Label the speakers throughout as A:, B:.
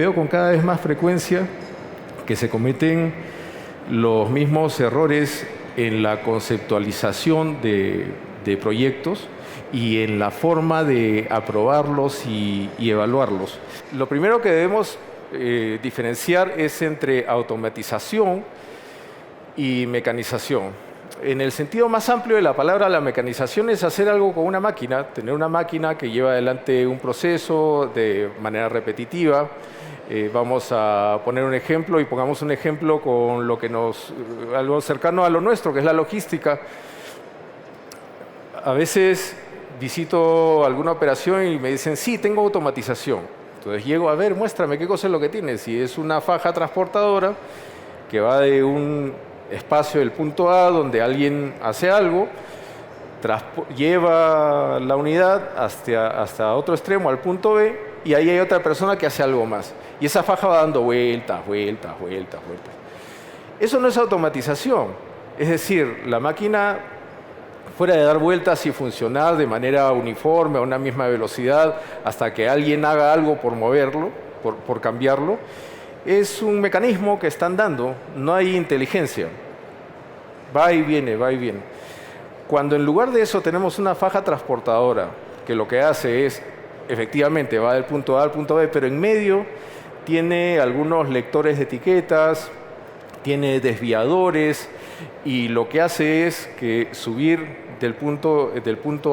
A: veo con cada vez más frecuencia que se cometen los mismos errores en la conceptualización de proyectos y en la forma de aprobarlos y evaluarlos. Lo primero que debemos diferenciar es entre automatización y mecanización. En el sentido más amplio de la palabra, la mecanización es hacer algo con una máquina, tener una máquina que lleva adelante un proceso de manera repetitiva. Vamos a poner un ejemplo y pongamos un ejemplo con algo cercano a lo nuestro, que es la logística. A veces visito alguna operación y me dicen, sí, tengo automatización. Entonces llego, a ver, muéstrame qué cosa es lo que tienes. Y es una faja transportadora que va de un espacio del punto A donde alguien hace algo, lleva la unidad hasta otro extremo, al punto B, y ahí hay otra persona que hace algo más. Y esa faja va dando vueltas, vueltas, vueltas, vueltas. Eso no es automatización. Es decir, la máquina, fuera de dar vueltas y funcionar de manera uniforme a una misma velocidad hasta que alguien haga algo por moverlo, por cambiarlo, es un mecanismo que están dando, no hay inteligencia. Va y viene, va y viene. Cuando en lugar de eso tenemos una faja transportadora que lo que hace es, efectivamente, va del punto A al punto B, pero en medio tiene algunos lectores de etiquetas, tiene desviadores, y lo que hace es que subir del punto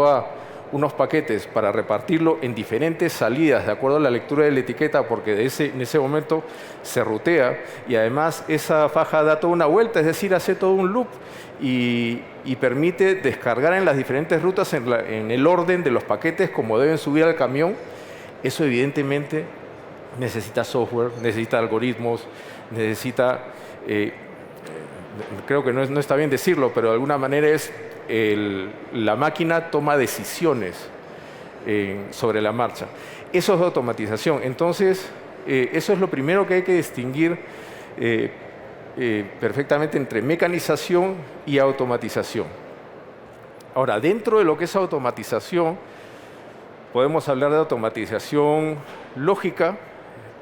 A: A unos paquetes para repartirlo en diferentes salidas de acuerdo a la lectura de la etiqueta, porque en ese momento se rutea, y además esa faja da toda una vuelta, es decir, hace todo un loop y permite descargar en las diferentes rutas en el orden de los paquetes como deben subir al camión. Eso evidentemente necesita software, necesita algoritmos, necesita, creo que no está bien decirlo, pero de alguna manera la máquina toma decisiones sobre la marcha. Eso es automatización. Entonces, eso es lo primero que hay que distinguir perfectamente entre mecanización y automatización. Ahora, dentro de lo que es automatización, podemos hablar de automatización lógica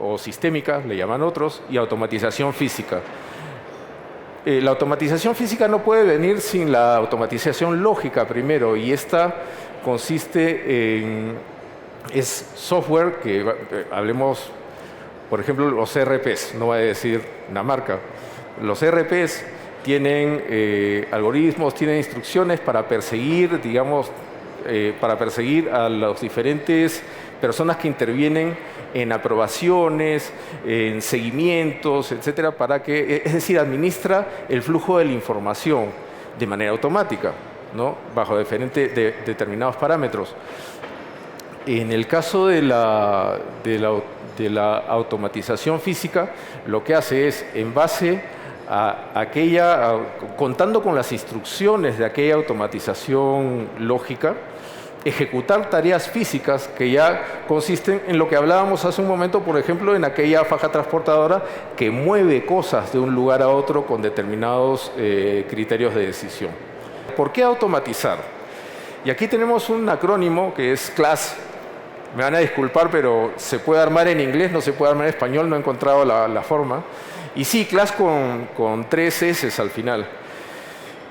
A: o sistémica, le llaman otros, y automatización física. La automatización física no puede venir sin la automatización lógica primero, y esta consiste es software que, hablemos, por ejemplo, los ERPs, no voy a decir una marca. Los ERPs tienen algoritmos, tienen instrucciones para perseguir, digamos, a las diferentes personas que intervienen en aprobaciones, en seguimientos, etcétera, es decir, administra el flujo de la información de manera automática, ¿no? Bajo determinados parámetros. En el caso de la automatización física, lo que hace es, en base contando con las instrucciones de aquella automatización lógica, ejecutar tareas físicas que ya consisten en lo que hablábamos hace un momento, por ejemplo, en aquella faja transportadora que mueve cosas de un lugar a otro con determinados criterios de decisión. ¿Por qué automatizar? Y aquí tenemos un acrónimo que es CLASS. Me van a disculpar, pero se puede armar en inglés, no se puede armar en español, no he encontrado la forma. Y sí, CLASS con 3 S al final.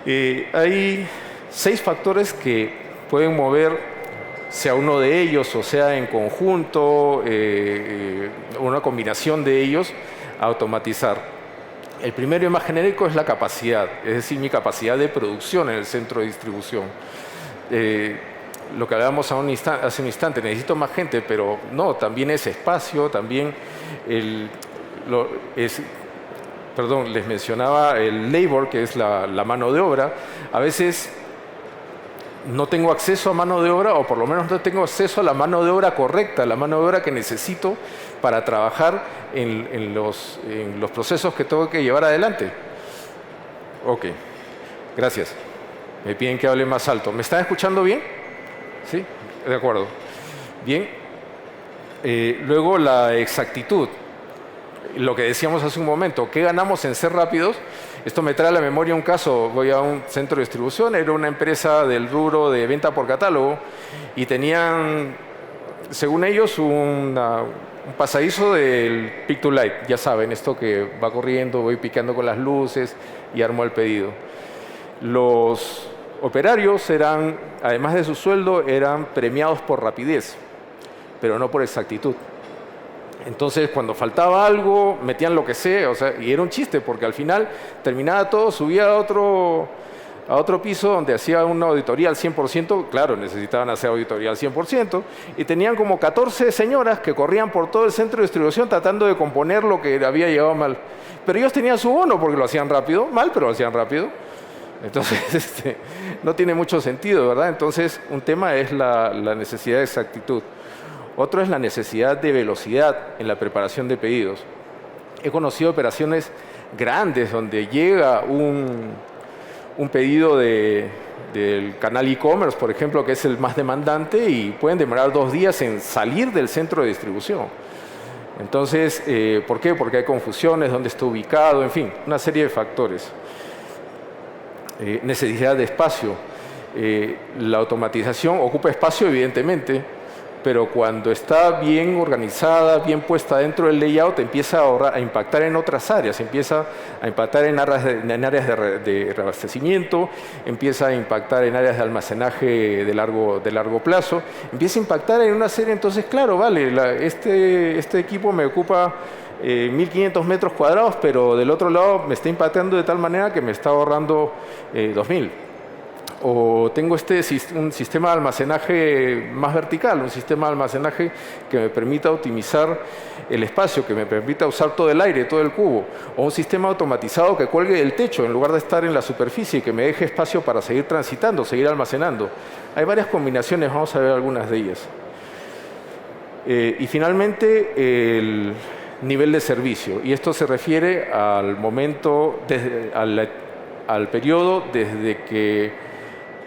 A: Hay 6 factores que pueden mover, sea uno de ellos o sea en conjunto, una combinación de ellos, a automatizar. El primero y más genérico es la capacidad, es decir, mi capacidad de producción en el centro de distribución. Lo que hablábamos hace un instante, necesito más gente, pero no, también es espacio, también les mencionaba el labor, que es la mano de obra. A veces no tengo acceso a mano de obra, o por lo menos no tengo acceso a la mano de obra correcta, la mano de obra que necesito para trabajar en los procesos que tengo que llevar adelante. Ok, gracias. Me piden que hable más alto. ¿Me están escuchando bien? ¿Sí? De acuerdo. Bien. Luego la exactitud. Lo que decíamos hace un momento, ¿qué ganamos en ser rápidos? Esto me trae a la memoria un caso. Voy a un centro de distribución, era una empresa del rubro de venta por catálogo, y tenían según ellos, un pasadizo del pick to light. Ya saben, esto que va corriendo, voy picando con las luces y armo el pedido. Los operarios eran, además de su sueldo, eran premiados por rapidez, pero no por exactitud. Entonces, cuando faltaba algo, metían lo que sea, o sea, y era un chiste, porque al final terminaba todo, subía a otro piso donde hacía una auditoría al 100%, claro, necesitaban hacer auditoría al 100%, y tenían como 14 señoras que corrían por todo el centro de distribución tratando de componer lo que había llegado mal. Pero ellos tenían su bono porque lo hacían rápido, mal, pero lo hacían rápido. Entonces, no tiene mucho sentido, ¿verdad? Entonces, un tema es la necesidad de exactitud. Otro es la necesidad de velocidad en la preparación de pedidos. He conocido operaciones grandes donde llega un pedido del canal e-commerce, por ejemplo, que es el más demandante, y pueden demorar 2 días en salir del centro de distribución. Entonces, ¿por qué? Porque hay confusiones, dónde está ubicado, en fin, una serie de factores. Necesidad de espacio. La automatización ocupa espacio, evidentemente, pero cuando está bien organizada, bien puesta dentro del layout, empieza a impactar en otras áreas, empieza a impactar en áreas de reabastecimiento, empieza a impactar en áreas de almacenaje de largo plazo, empieza a impactar en una serie. Entonces, claro, vale, este equipo me ocupa 1.500 metros cuadrados, pero del otro lado me está impactando de tal manera que me está ahorrando 2.000. O tengo un sistema de almacenaje más vertical, un sistema de almacenaje que me permita optimizar el espacio, que me permita usar todo el aire, todo el cubo. O un sistema automatizado que cuelgue del techo en lugar de estar en la superficie, que me deje espacio para seguir transitando, seguir almacenando. Hay varias combinaciones, vamos a ver algunas de ellas. Y finalmente, el nivel de servicio. Y esto se refiere al momento, al periodo desde que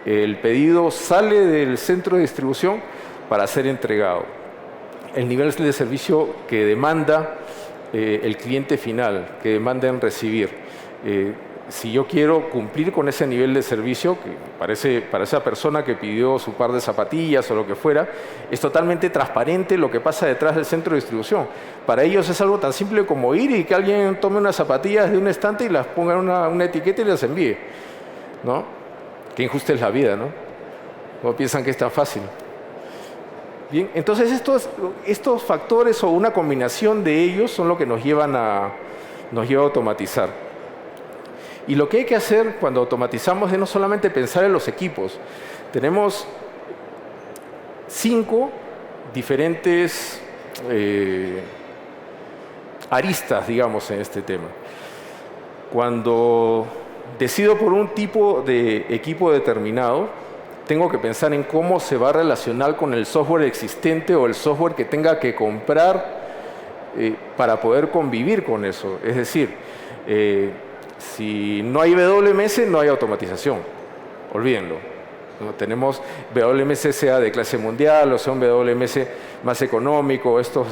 A: el pedido sale del centro de distribución para ser entregado. El nivel de servicio que demanda el cliente final, que demanda en recibir. Si yo quiero cumplir con ese nivel de servicio, que para esa persona que pidió su par de zapatillas o lo que fuera, es totalmente transparente lo que pasa detrás del centro de distribución. Para ellos es algo tan simple como ir y que alguien tome unas zapatillas de un estante y las ponga en una etiqueta y las envíe, ¿no? Qué injusta es la vida, ¿no? No piensan que es tan fácil. Bien, entonces estos factores o una combinación de ellos son lo que nos lleva a automatizar. Y lo que hay que hacer cuando automatizamos es no solamente pensar en los equipos. Tenemos 5 diferentes aristas, digamos, en este tema. Cuando decido por un tipo de equipo determinado, tengo que pensar en cómo se va a relacionar con el software existente o el software que tenga que comprar para poder convivir con eso. Es decir, si no hay WMS, no hay automatización. Olvídenlo. ¿No? Tenemos WMS sea de clase mundial o sea un WMS más económico, estos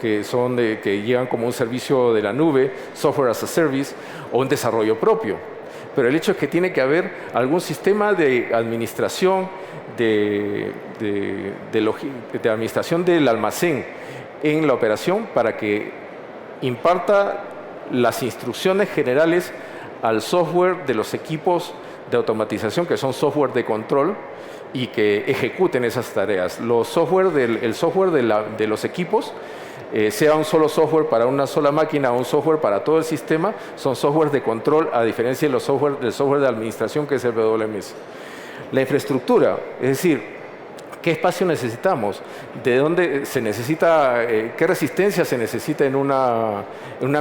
A: que son que llegan como un servicio de la nube, software as a service, o un desarrollo propio. Pero el hecho es que tiene que haber algún sistema de administración de administración del almacén en la operación para que imparta las instrucciones generales al software de los equipos de automatización, que son software de control, y que ejecuten esas tareas. El software de los equipos, sea un solo software para una sola máquina o un software para todo el sistema, son software de control a diferencia del software de administración que es el WMS. La infraestructura, es decir, ¿qué espacio necesitamos? ¿De dónde se necesita? ¿Qué resistencia se necesita en una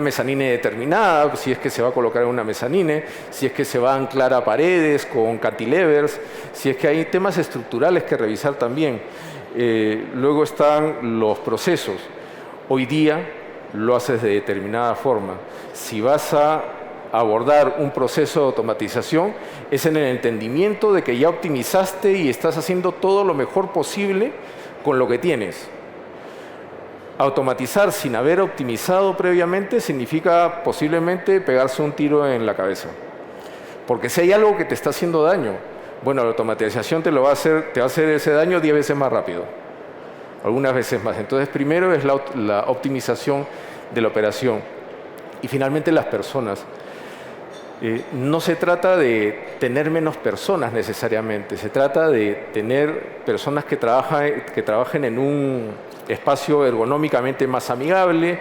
A: mezanine determinada? Si es que se va a colocar en una mezanine, si es que se va a anclar a paredes con cantilevers, si es que hay temas estructurales que revisar también. Luego están los procesos. Hoy día lo haces de determinada forma. Si vas a abordar un proceso de automatización, es en el entendimiento de que ya optimizaste y estás haciendo todo lo mejor posible con lo que tienes. Automatizar sin haber optimizado previamente significa posiblemente pegarse un tiro en la cabeza. Porque si hay algo que te está haciendo daño, Bueno, la automatización te va a hacer ese daño 10 veces más rápido, algunas veces más. Entonces, primero es la optimización de la operación. Y finalmente las personas. No se trata de tener menos personas necesariamente, se trata de tener personas que trabajen en un espacio ergonómicamente más amigable,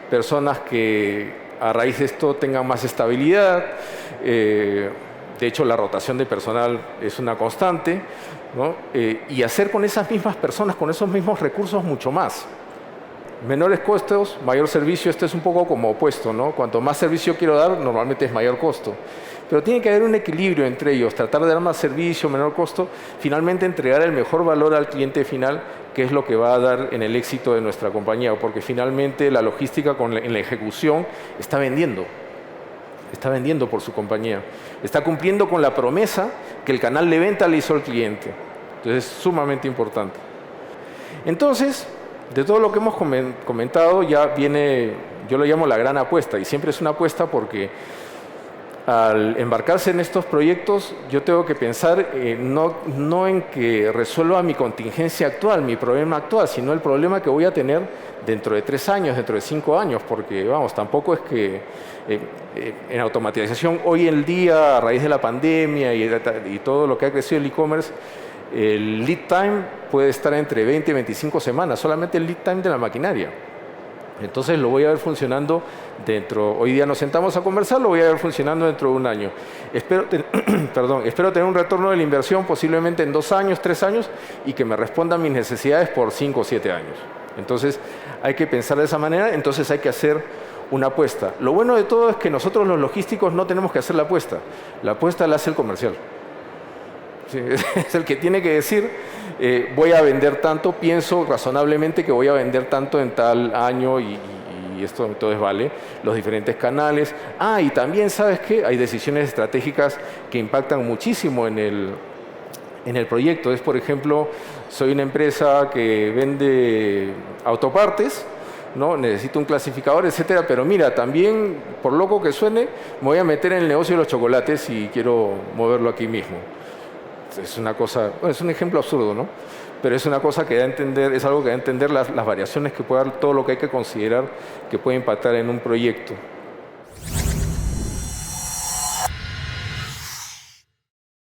A: personas que a raíz de esto tengan más estabilidad. De hecho, la rotación de personal es una constante, ¿no? Y hacer con esas mismas personas, con esos mismos recursos, mucho más. Menores costos, mayor servicio. Esto es un poco como opuesto, ¿no? Cuanto más servicio quiero dar, normalmente es mayor costo. Pero tiene que haber un equilibrio entre ellos, tratar de dar más servicio, menor costo, finalmente entregar el mejor valor al cliente final, que es lo que va a dar en el éxito de nuestra compañía, porque finalmente la logística en la ejecución está vendiendo por su compañía, está cumpliendo con la promesa que el canal de venta le hizo al cliente. Entonces es sumamente importante. Entonces, de todo lo que hemos comentado ya viene, yo lo llamo la gran apuesta, y siempre es una apuesta porque al embarcarse en estos proyectos yo tengo que pensar no en que resuelva mi contingencia actual, mi problema actual, sino el problema que voy a tener dentro de 3 años, dentro de 5 años, porque vamos, tampoco es que en automatización hoy en día, a raíz de la pandemia y todo lo que ha crecido el e-commerce, el lead time puede estar entre 20 y 25 semanas, solamente el lead time de la maquinaria. Entonces lo voy a ver funcionando hoy día nos sentamos a conversar, lo voy a ver funcionando dentro de un año. Espero tener un retorno de la inversión posiblemente en 2 años, 3 años, y que me respondan mis necesidades por 5 o 7 años. Entonces hay que pensar de esa manera, entonces hay que hacer una apuesta. Lo bueno de todo es que nosotros los logísticos no tenemos que hacer la apuesta la hace el comercial. Sí, es el que tiene que decir, voy a vender tanto, pienso razonablemente que voy a vender tanto en tal año y esto entonces vale, los diferentes canales. Y también, ¿sabes qué? Hay decisiones estratégicas que impactan muchísimo en el proyecto. Es, por ejemplo, soy una empresa que vende autopartes, ¿no? Necesito un clasificador, etcétera, pero mira, también, por loco que suene, me voy a meter en el negocio de los chocolates y quiero moverlo aquí mismo. Es una cosa, es un ejemplo absurdo, ¿no? Pero es una cosa que da a entender, es algo que da a entender las variaciones que puede dar, todo lo que hay que considerar que puede impactar en un proyecto.